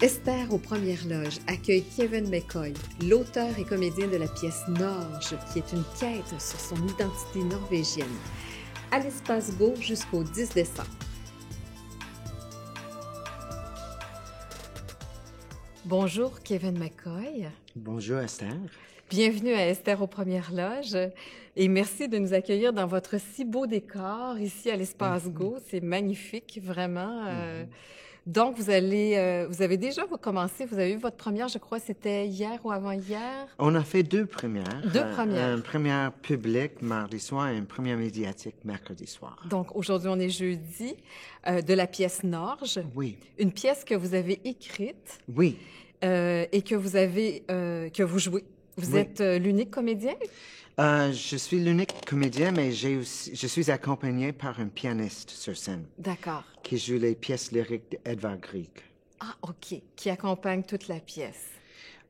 Esther aux Premières Loges accueille Kevin McCoy, l'auteur et comédien de la pièce Norge, qui est une quête sur son identité norvégienne, à l'Espace Go jusqu'au 10 décembre. Bonjour Kevin McCoy. Bonjour Esther. Bienvenue à Esther aux Premières Loges et merci de nous accueillir dans votre si beau décor ici à l'Espace Go. C'est magnifique, vraiment. Donc, vous avez déjà commencé, vous avez eu votre première, je crois, c'était hier ou avant-hier? On a fait deux premières. Deux premières. Une première publique mardi soir et une première médiatique mercredi soir. Donc, aujourd'hui, on est jeudi, de la pièce Norge. Oui. Une pièce que vous avez écrite. Oui. Et que vous jouez. Vous êtes l'unique comédien? Je suis l'unique comédien, mais je suis accompagné par un pianiste sur scène. D'accord. Qui joue les pièces lyriques d'Edvard Grieg. Ah, OK. Qui accompagne toute la pièce.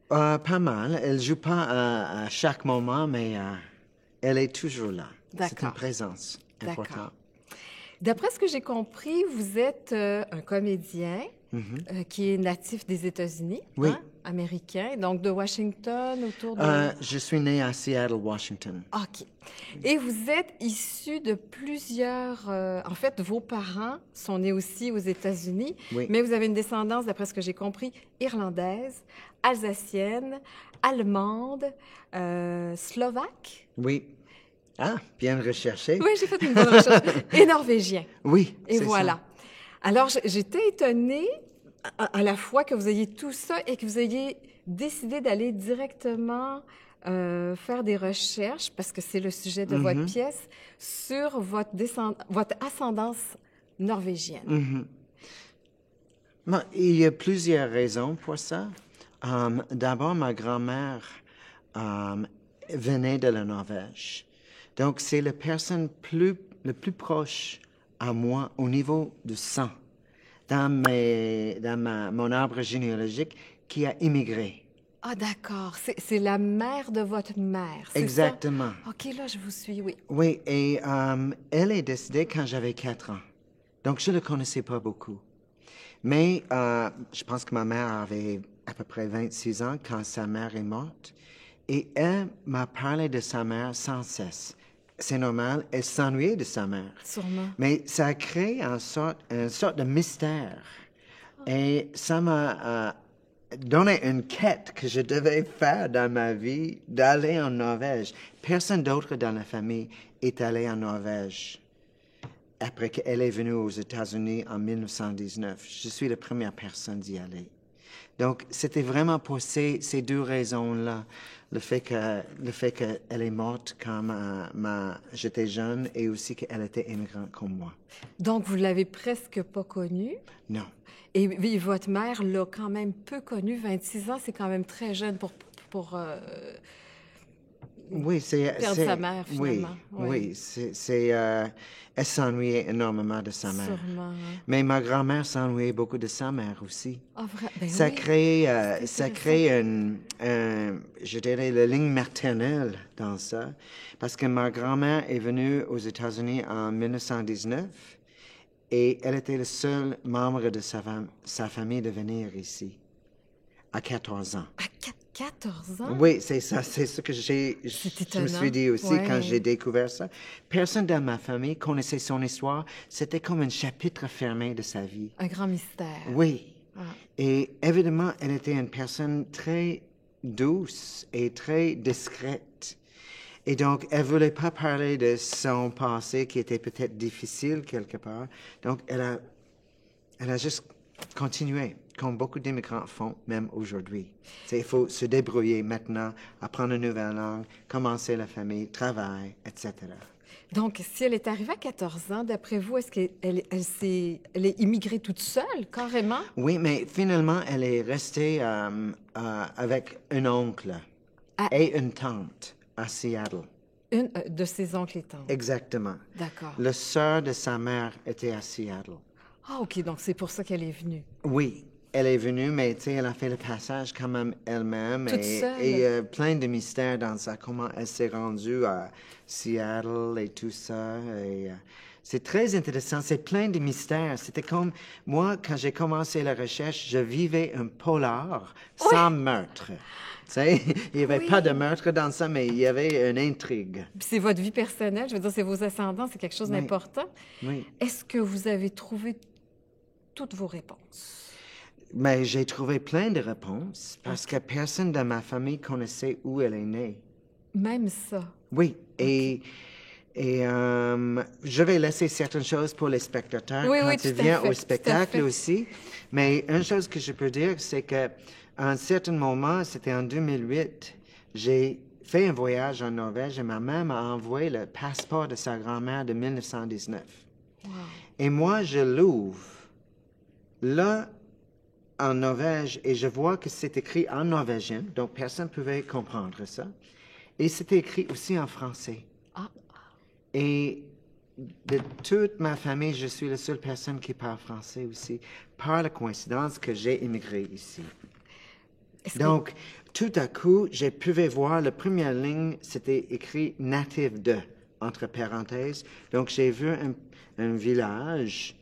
Pas mal. Elle ne joue pas à chaque moment, mais elle est toujours là. D'accord. C'est une présence importante. D'après ce que j'ai compris, vous êtes un comédien qui est natif des États-Unis, oui. Américain, donc de Washington, autour de... Je suis né à Seattle, Washington. OK. Et vous êtes issu de plusieurs... en fait, vos parents sont nés aussi aux États-Unis, oui. mais vous avez une descendance, d'après ce que j'ai compris, irlandaise, alsacienne, allemande, slovaque. Oui. Ah, bien recherché. Oui, j'ai fait une bonne recherche. Et norvégien. Oui, et c'est voilà. Ça. Alors, j'étais étonnée à la fois que vous ayez tout ça et que vous ayez décidé d'aller directement faire des recherches, parce que c'est le sujet de votre pièce, sur votre ascendance norvégienne. Bon, il y a plusieurs raisons pour ça. D'abord, ma grand-mère venait de la Norvège. Donc, c'est la personne le plus proche à moi au niveau du sang dans mon arbre généalogique qui a immigré. Ah, d'accord. C'est la mère de votre mère, c'est exactement. Ça? OK, là, je vous suis, oui. Oui, et elle est décédée quand j'avais 4 ans. Donc, je ne le connaissais pas beaucoup. Mais je pense que ma mère avait à peu près 26 ans quand sa mère est morte. Et elle m'a parlé de sa mère sans cesse. C'est normal, elle s'ennuyait de sa mère. Sûrement. Mais ça a créé une sorte de mystère. Et ça m'a donné une quête que je devais faire dans ma vie, d'aller en Norvège. Personne d'autre dans la famille est allé en Norvège après qu'elle est venue aux États-Unis en 1919. Je suis la première personne d'y aller. Donc, c'était vraiment pour ces deux raisons-là. Le fait qu'elle est morte quand j'étais jeune et aussi qu'elle était immigrante comme moi. Donc, vous l'avez presque pas connue? Non. Et votre mère l'a quand même peu connue. 26 ans, c'est quand même très jeune pour oui, perdre sa mère, finalement. Oui. Elle s'ennuyait énormément de sa mère. Sûrement. Mais ma grand-mère s'ennuyait beaucoup de sa mère aussi. Ah, vrai? Ben ça oui. crée je dirais, la ligne maternelle dans ça. Parce que ma grand-mère est venue aux États-Unis en 1919 et elle était le seul membre de sa famille de venir ici, à 14 ans. À 14 ans? Oui, c'est ça. C'est ce que je me suis dit aussi quand j'ai découvert ça. Personne dans ma famille connaissait son histoire. C'était comme un chapitre fermé de sa vie. Un grand mystère. Oui. Ah. Et évidemment, elle était une personne très douce et très discrète. Et donc, elle ne voulait pas parler de son passé qui était peut-être difficile quelque part. Donc, elle a juste continué, comme beaucoup d'immigrants font, même aujourd'hui. Il faut se débrouiller maintenant, apprendre une nouvelle langue, commencer la famille, travail, etc. Donc, si elle est arrivée à 14 ans, d'après vous, est-ce qu'elle est immigrée toute seule, carrément? Oui, mais finalement, elle est restée avec un oncle et une tante à Seattle. Une de ses oncles et tantes? Exactement. D'accord. La sœur de sa mère était à Seattle. Ah, OK, donc c'est pour ça qu'elle est venue. Oui, elle est venue, mais tu sais, elle a fait le passage quand même elle-même. Toute seule. Et plein de mystères dans ça, comment elle s'est rendue à Seattle et tout ça. Et, C'est très intéressant. C'est plein de mystères. C'était comme moi, quand j'ai commencé la recherche, je vivais un polar sans meurtre. Tu sais, il n'y avait pas de meurtre dans ça, mais il y avait une intrigue. Puis c'est votre vie personnelle, je veux dire, c'est vos ascendants, c'est quelque chose Oui. d'important. Oui. Est-ce que vous avez trouvé toutes vos réponses? Mais j'ai trouvé plein de réponses parce que personne dans ma famille connaissait où elle est née. Même ça. Oui. Et je vais laisser certaines choses pour les spectateurs Oui, quand oui, ils tout à viennent fait, au tout à spectacle fait. aussi. Mais une chose que je peux dire, c'est que à un certain moment, c'était en 2008, j'ai fait un voyage en Norvège et ma mère m'a envoyé le passeport de sa grand-mère de 1919. Wow. Et moi, je l'ouvre là en Norvège et je vois que c'est écrit en norvégien, donc personne ne pouvait comprendre ça. Et c'était écrit aussi en français. Ah, Et de toute ma famille, je suis la seule personne qui parle français aussi, par la coïncidence que j'ai immigré ici. Donc, tout à coup, j'ai pu voir la première ligne, c'était écrit native de, entre parenthèses. Donc, j'ai vu un village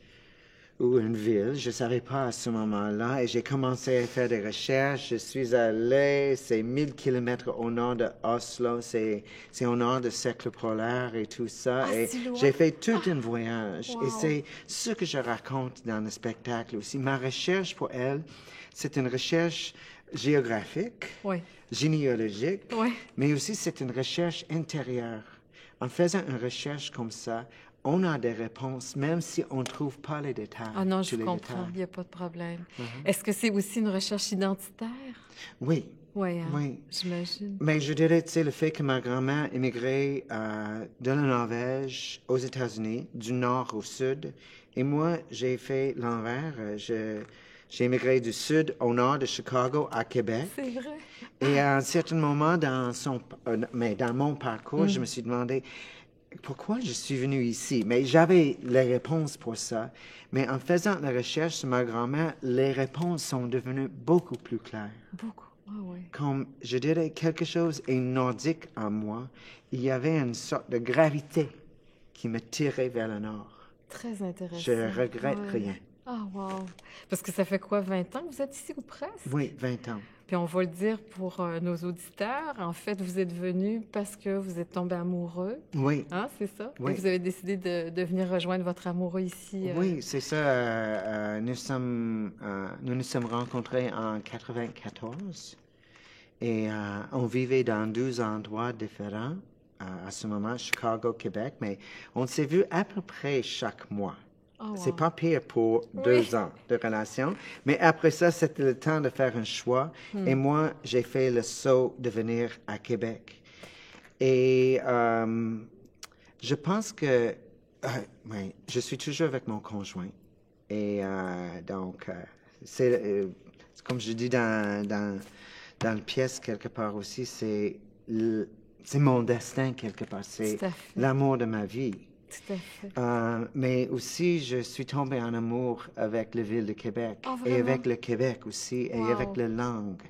ou une ville, je ne savais pas à ce moment-là, et j'ai commencé à faire des recherches. Je suis allé, c'est 1000 kilomètres au nord de Oslo, c'est au nord du cercle polaire et tout ça. Ah, Et si loin? j'ai fait tout un voyage. Wow. Et c'est ce que je raconte dans le spectacle aussi. Ma recherche pour elle, c'est une recherche géographique, oui. généalogique, Oui. mais aussi c'est une recherche intérieure. En faisant une recherche comme ça, on a des réponses, même si on ne trouve pas les détails. Ah non, tous je les comprends, détails. il n'y a pas de problème. Est-ce que c'est aussi une recherche identitaire? Oui. Oui, hein? Oui. J'imagine. Mais je dirais, tu sais, le fait que ma grand-mère émigrait de la Norvège aux États-Unis, du nord au sud, et moi, j'ai fait l'envers. J'ai émigré du sud au nord de Chicago à Québec. C'est vrai. Et à un certain moment dans mon parcours, je me suis demandé pourquoi je suis venu ici. Mais j'avais les réponses pour ça. Mais en faisant la recherche sur ma grand-mère, les réponses sont devenues beaucoup plus claires. Beaucoup. Ah oui. Comme je dirais, quelque chose est nordique en moi. Il y avait une sorte de gravité qui me tirait vers le nord. Très intéressant. Je regrette Ouais. rien. Ah, wow. Parce que ça fait quoi, 20 ans que vous êtes ici ou presque? Oui, 20 ans. Puis on va le dire pour nos auditeurs. En fait, vous êtes venu parce que vous êtes tombé amoureux. Oui. Hein, c'est ça? Oui. Et vous avez décidé de venir rejoindre votre amoureux ici. Oui, c'est ça. Nous nous sommes rencontrés en 94 et on vivait dans 12 endroits différents à ce moment, Chicago, Québec, mais on s'est vus à peu près chaque mois. Oh, wow. C'est pas pire pour 2 ans de relation. Mais après ça, c'était le temps de faire un choix. Et moi, j'ai fait le saut de venir à Québec. Et je pense que oui, je suis toujours avec mon conjoint. Et donc, c'est comme je dis dans la pièce quelque part aussi, c'est mon destin quelque part. C'est Tout à fait. l'amour de ma vie. Tout à fait. Mais aussi, je suis tombé en amour avec la ville de Québec Oh, et vraiment? avec le Québec aussi et Wow. avec la langue. Tu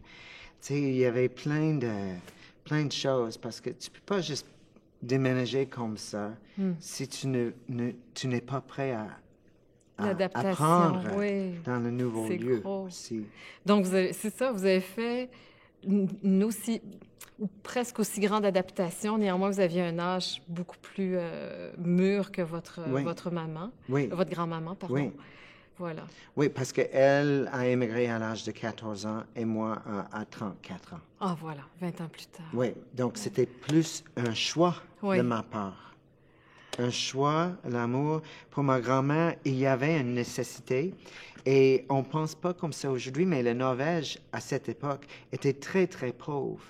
sais, il y avait plein de choses parce que tu peux pas juste déménager comme ça si tu n'es pas prêt à L'adaptation, apprendre oui. dans le nouveau C'est lieu gros. aussi. Donc, c'est ça, vous avez fait une aussi, ou presque aussi grande adaptation. Néanmoins, vous aviez un âge beaucoup plus mûr que votre maman, Oui. votre grand-maman, pardon. Oui. Voilà. Oui, parce qu'elle a émigré à l'âge de 14 ans et moi à 34 ans. Ah, voilà, 20 ans plus tard. Oui, donc c'était plus un choix Oui. de ma part. Un choix, l'amour. Pour ma grand-mère, il y avait une nécessité. Et on ne pense pas comme ça aujourd'hui, mais la Norvège, à cette époque, était très, très pauvre.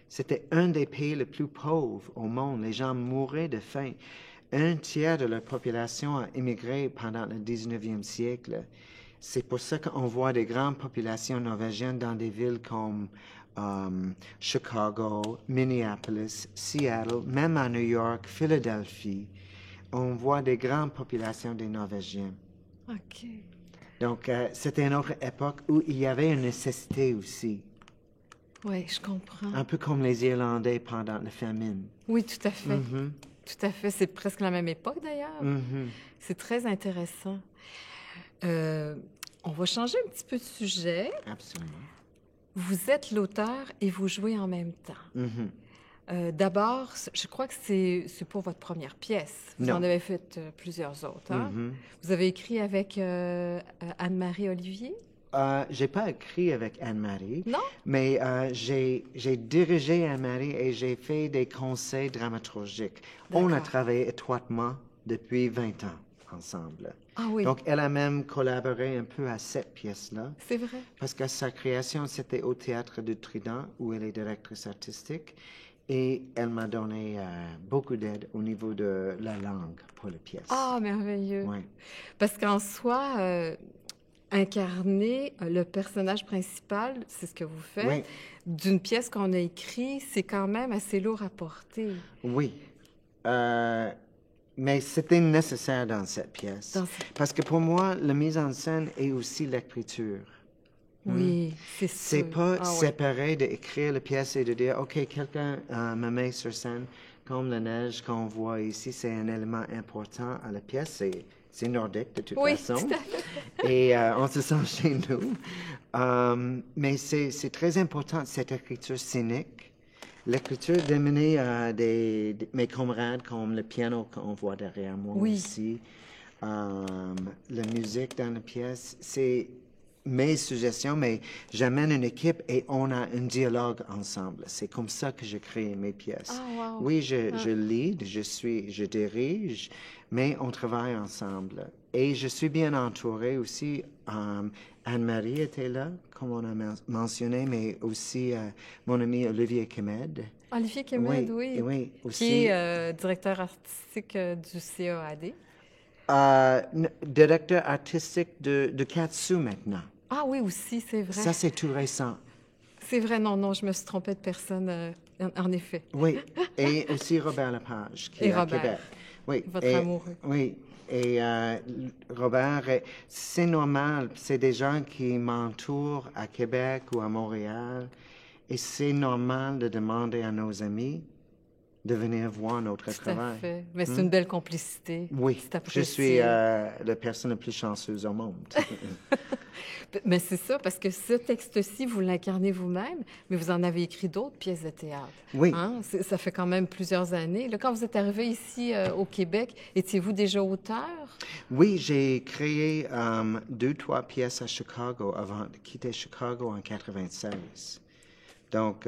C'était un des pays les plus pauvres au monde. Les gens mouraient de faim. 1/3 de la population a immigré pendant le 19e siècle. C'est pour ça qu'on voit des grandes populations norvégiennes dans des villes comme Chicago, Minneapolis, Seattle, même à New York, Philadelphie. On voit des grandes populations des Norvégiens. OK. Donc, c'était une autre époque où il y avait une nécessité aussi. Oui, je comprends. Un peu comme les Irlandais pendant la famine. Oui, tout à fait. tout à fait. C'est presque la même époque, d'ailleurs. C'est très intéressant. On va changer un petit peu de sujet. Absolument. Vous êtes l'auteur et vous jouez en même temps. D'abord, je crois que c'est pour votre première pièce. Vous en avez fait plusieurs autres. Hein? Vous avez écrit avec Anne-Marie Olivier? J'ai pas écrit avec Anne-Marie. Non? Mais j'ai dirigé Anne-Marie et j'ai fait des conseils dramaturgiques. On a travaillé étroitement depuis 20 ans ensemble. Ah oui. Donc, elle a même collaboré un peu à cette pièce-là. C'est vrai. Parce que sa création, c'était au Théâtre du Trident, où elle est directrice artistique. Et elle m'a donné beaucoup d'aide au niveau de la langue pour la pièce. Ah, merveilleux. Oui. Parce qu'en soi, incarner le personnage principal, c'est ce que vous faites, d'une pièce qu'on a écrite, c'est quand même assez lourd à porter. Oui. Mais c'était nécessaire dans cette pièce. Parce que pour moi, la mise en scène est aussi l'écriture. Oui, c'est sûr. C'est pas séparé d'écrire la pièce et de dire, OK, quelqu'un me met sur scène, comme la neige qu'on voit ici, c'est un élément important à la pièce. C'est nordique de toute façon. Et on se sent chez nous. Mais c'est très important, cette écriture scénique. L'écriture d'amener mes camarades, comme le piano qu'on voit derrière moi aussi. La musique dans la pièce, c'est mes suggestions, mais j'amène une équipe et on a un dialogue ensemble. C'est comme ça que je crée mes pièces. Ah, wow. Oui, je lead, je dirige, mais on travaille ensemble. Et je suis bien entourée aussi. Anne-Marie était là, comme on a mentionné, mais aussi mon ami Olivier Kemed. Olivier Kemed, oui. Aussi. Qui est directeur artistique du CAAD. Directeur artistique de Katsu maintenant. Ah oui, aussi, c'est vrai. Ça, c'est tout récent. C'est vrai, non, je me suis trompée de personne, en effet. Oui, et aussi Robert Lepage, qui est à Québec. Oui. Votre amoureux. Oui, et Robert, c'est normal, c'est des gens qui m'entourent à Québec ou à Montréal, et c'est normal de demander à nos amis de venir voir notre travail. Tout à fait. Mais c'est une belle complicité. Oui, je suis la personne la plus chanceuse au monde. Mais c'est ça, parce que ce texte-ci, vous l'incarnez vous-même, mais vous en avez écrit d'autres pièces de théâtre. Oui. Hein? Ça fait quand même plusieurs années. Là, quand vous êtes arrivé ici au Québec, étiez-vous déjà auteur? Oui, j'ai créé 2-3 pièces à Chicago avant de quitter Chicago en 96. Donc,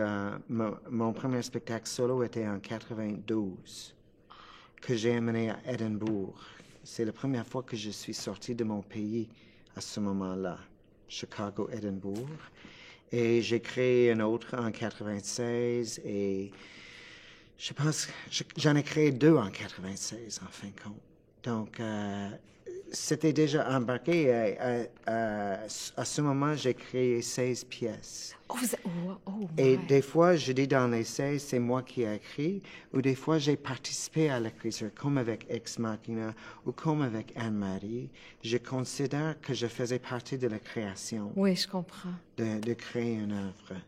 mon premier spectacle solo était en 92, que j'ai amené à Édimbourg. C'est la première fois que je suis sorti de mon pays à ce moment-là, Chicago, Édimbourg. Et j'ai créé un autre en 96 et je pense j'en ai créé 2 en 96, en fin de compte. Donc, c'était déjà embarqué. À ce moment, j'ai créé 16 pièces. Et des fois, je dis dans les 16, c'est moi qui ai écrit, ou des fois, j'ai participé à l'écriture, comme avec Ex Machina ou comme avec Anne-Marie. Je considère que je faisais partie de la création. Oui, je comprends. De créer une œuvre.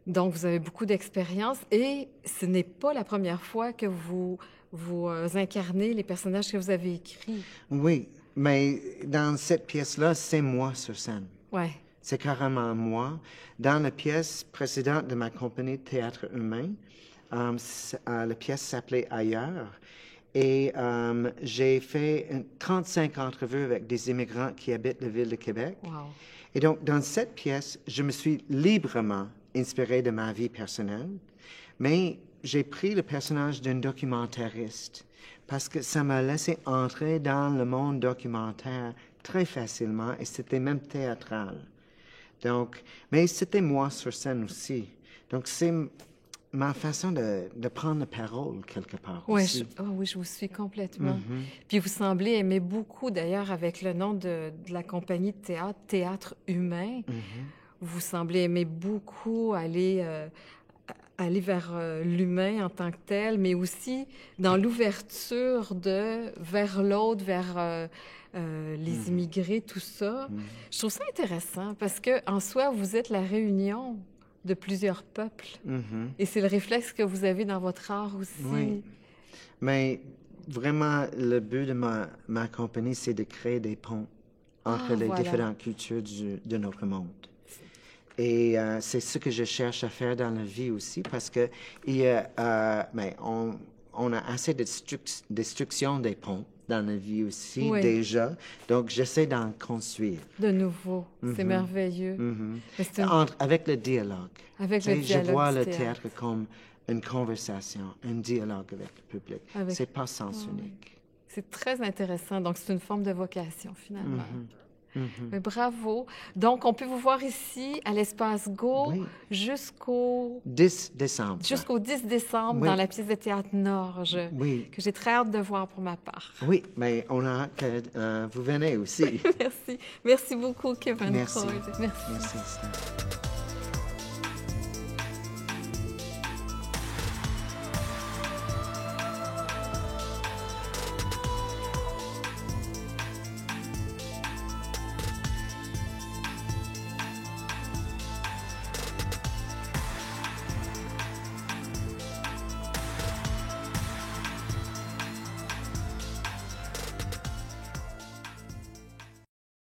Donc, vous avez beaucoup d'expérience et ce n'est pas la première fois que vous incarnez les personnages que vous avez écrits. Oui, mais dans cette pièce-là, c'est moi sur scène. Oui. C'est carrément moi. Dans la pièce précédente de ma compagnie Théâtre Humain, la pièce s'appelait Ailleurs. Et j'ai fait 35 entrevues avec des immigrants qui habitent la ville de Québec. Wow. Et donc, dans cette pièce, je me suis librement inspiré de ma vie personnelle, mais j'ai pris le personnage d'un documentariste parce que ça m'a laissé entrer dans le monde documentaire très facilement et c'était même théâtral. Donc, mais c'était moi sur scène aussi. Donc, c'est ma façon de prendre la parole quelque part aussi. Oui, je vous suis complètement. Puis vous semblez aimer beaucoup, d'ailleurs, avec le nom de la compagnie de théâtre, Théâtre Humain, vous semblez aimer beaucoup aller vers l'humain en tant que tel, mais aussi dans l'ouverture vers l'autre, vers les immigrés, tout ça. Je trouve ça intéressant parce que en soi, vous êtes la réunion de plusieurs peuples. Et c'est le réflexe que vous avez dans votre art aussi. Oui. Mais vraiment, le but de ma compagnie, c'est de créer des ponts entre les différentes cultures de notre monde. Et c'est ce que je cherche à faire dans la vie aussi, parce que on a assez de destruction des ponts dans la vie aussi déjà. Donc, j'essaie d'en construire. De nouveau, c'est merveilleux. Avec le dialogue. Avec le dialogue. Je vois le théâtre comme une conversation, un dialogue avec le public. C'est pas sens unique. C'est très intéressant. Donc, c'est une forme de vocation, finalement. Mais bravo. Donc, on peut vous voir ici à l'Espace Go jusqu'au 10 décembre. Jusqu'au 10 décembre dans la pièce de théâtre Norge, que j'ai très hâte de voir pour ma part. Oui, mais on a hâte que vous venez aussi. Merci. Merci beaucoup, Kevin. Merci. Freud. Merci. Merci.